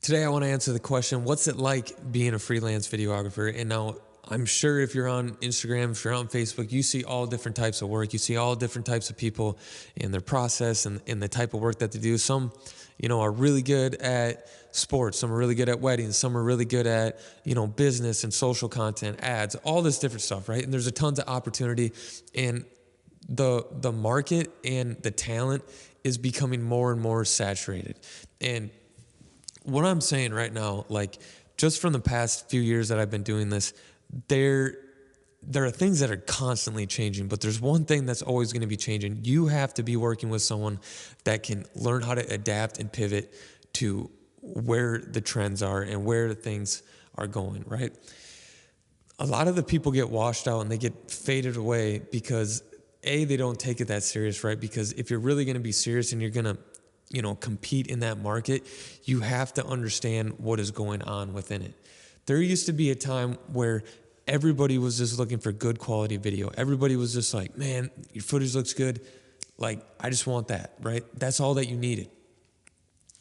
Today I want to answer the question, what's it like being a freelance videographer? And now I'm sure if you're on Instagram, if you're on Facebook, you see all different types of work. You see all different types of people in their process and the type of work that they do. Some, are really good at sports. Some are really good at weddings. Some are really good at, business and social content, ads, all this different stuff, right? And there's a tons of opportunity, and the market and the talent is becoming more and more saturated. And what I'm saying right now, like just from the past few years that I've been doing this, there are things that are constantly changing, but there's one thing that's always going to be changing. You have to be working with someone that can learn how to adapt and pivot to where the trends are and where things are going, right? A lot of the people get washed out and they get faded away because they don't take it that serious, right? Because if you're really going to be serious and you're going to compete in that market, you have to understand what is going on within it. There used to be a time where everybody was just looking for good quality video. Everybody was just like, man, your footage looks good. Like, I just want that, right? That's all that you needed.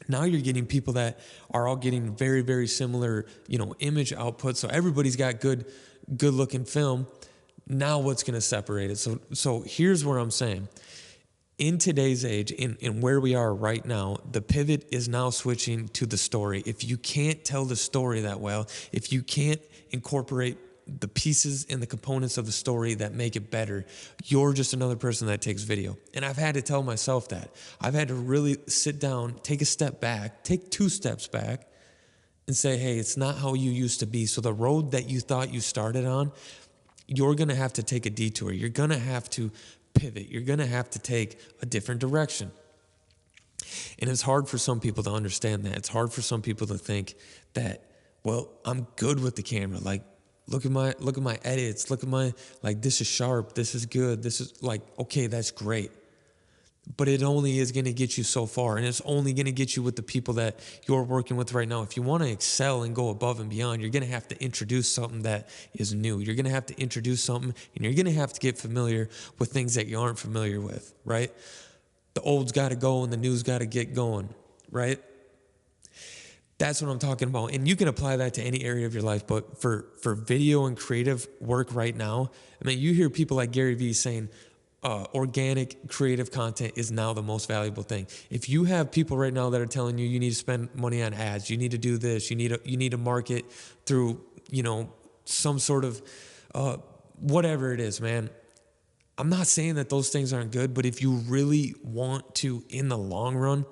Now you're getting people that are all getting very, very similar, image output. So everybody's got good looking film. Now what's going to separate it? So here's where I'm saying, in today's age, in where we are right now, the pivot is now switching to the story. If you can't tell the story that well, if you can't incorporate the pieces and the components of the story that make it better, you're just another person that takes video. And I've had to tell myself that. I've had to really sit down, take a step back, take 2 steps back, and say, hey, it's not how you used to be. So the road that you thought you started on, you're going to have to take a detour. You're going to have to pivot. You're going to have to take a different direction. And it's hard for some people to understand that. It's hard for some people to think that, well, I'm good with the camera. Like, look at my edits. Look at my, like, this is sharp. This is good. This is like, okay, that's great. But it only is going to get you so far. And it's only going to get you with the people that you're working with right now. If you want to excel and go above and beyond, you're going to have to introduce something that is new. You're going to have to introduce something, and you're going to have to get familiar with things that you aren't familiar with, right? The old's got to go and the new's got to get going, right? That's what I'm talking about. And you can apply that to any area of your life. But for video and creative work right now, I mean, you hear people like Gary Vee saying, organic creative content is now the most valuable thing. If you have people right now that are telling you need to spend money on ads, you need to do this, you need to market through, some sort of whatever it is, man. I'm not saying that those things aren't good, but if you really want to, in the long run,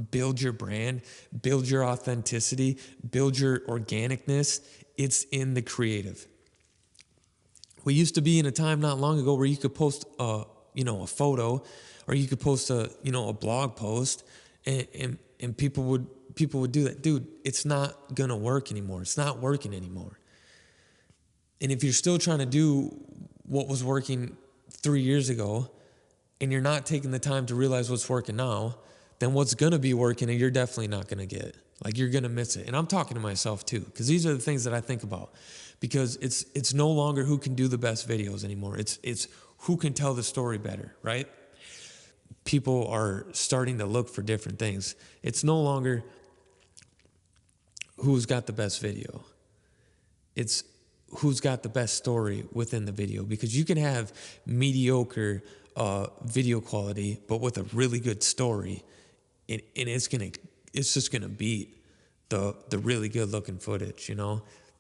build your brand, build your authenticity, build your organicness, it's in the creative. We used to be in a time not long ago where you could post a photo, or you could post a blog post, and people would do that. Dude, it's not gonna work anymore. It's not working anymore. And if you're still trying to do what was working 3 years ago, and you're not taking the time to realize what's working now, then what's gonna be working, and you're definitely not gonna get. Like, you're gonna miss it. And I'm talking to myself too, because these are the things that I think about. Because it's no longer who can do the best videos anymore. It's who can tell the story better, right? People are starting to look for different things. It's no longer who's got the best video. It's who's got the best story within the video. Because you can have mediocre video quality, but with a really good story, and it's just gonna beat the really good looking footage,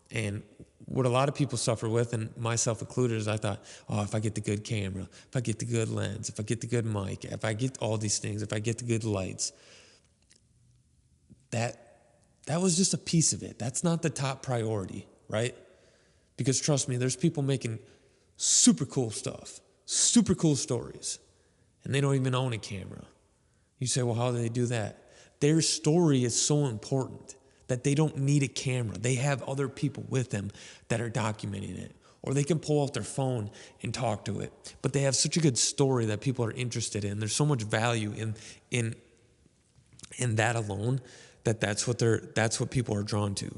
And what a lot of people suffer with, and myself included, is I thought, if I get the good camera, if I get the good lens, if I get the good mic, if I get all these things, if I get the good lights, that was just a piece of it. That's not the top priority, right? Because trust me, there's people making super cool stuff, super cool stories, and they don't even own a camera. You say, well, how do they do that? Their story is so important that they don't need a camera. They have other people with them that are documenting it. Or they can pull out their phone and talk to it. But they have such a good story that people are interested in. There's so much value in that alone, that's what people are drawn to.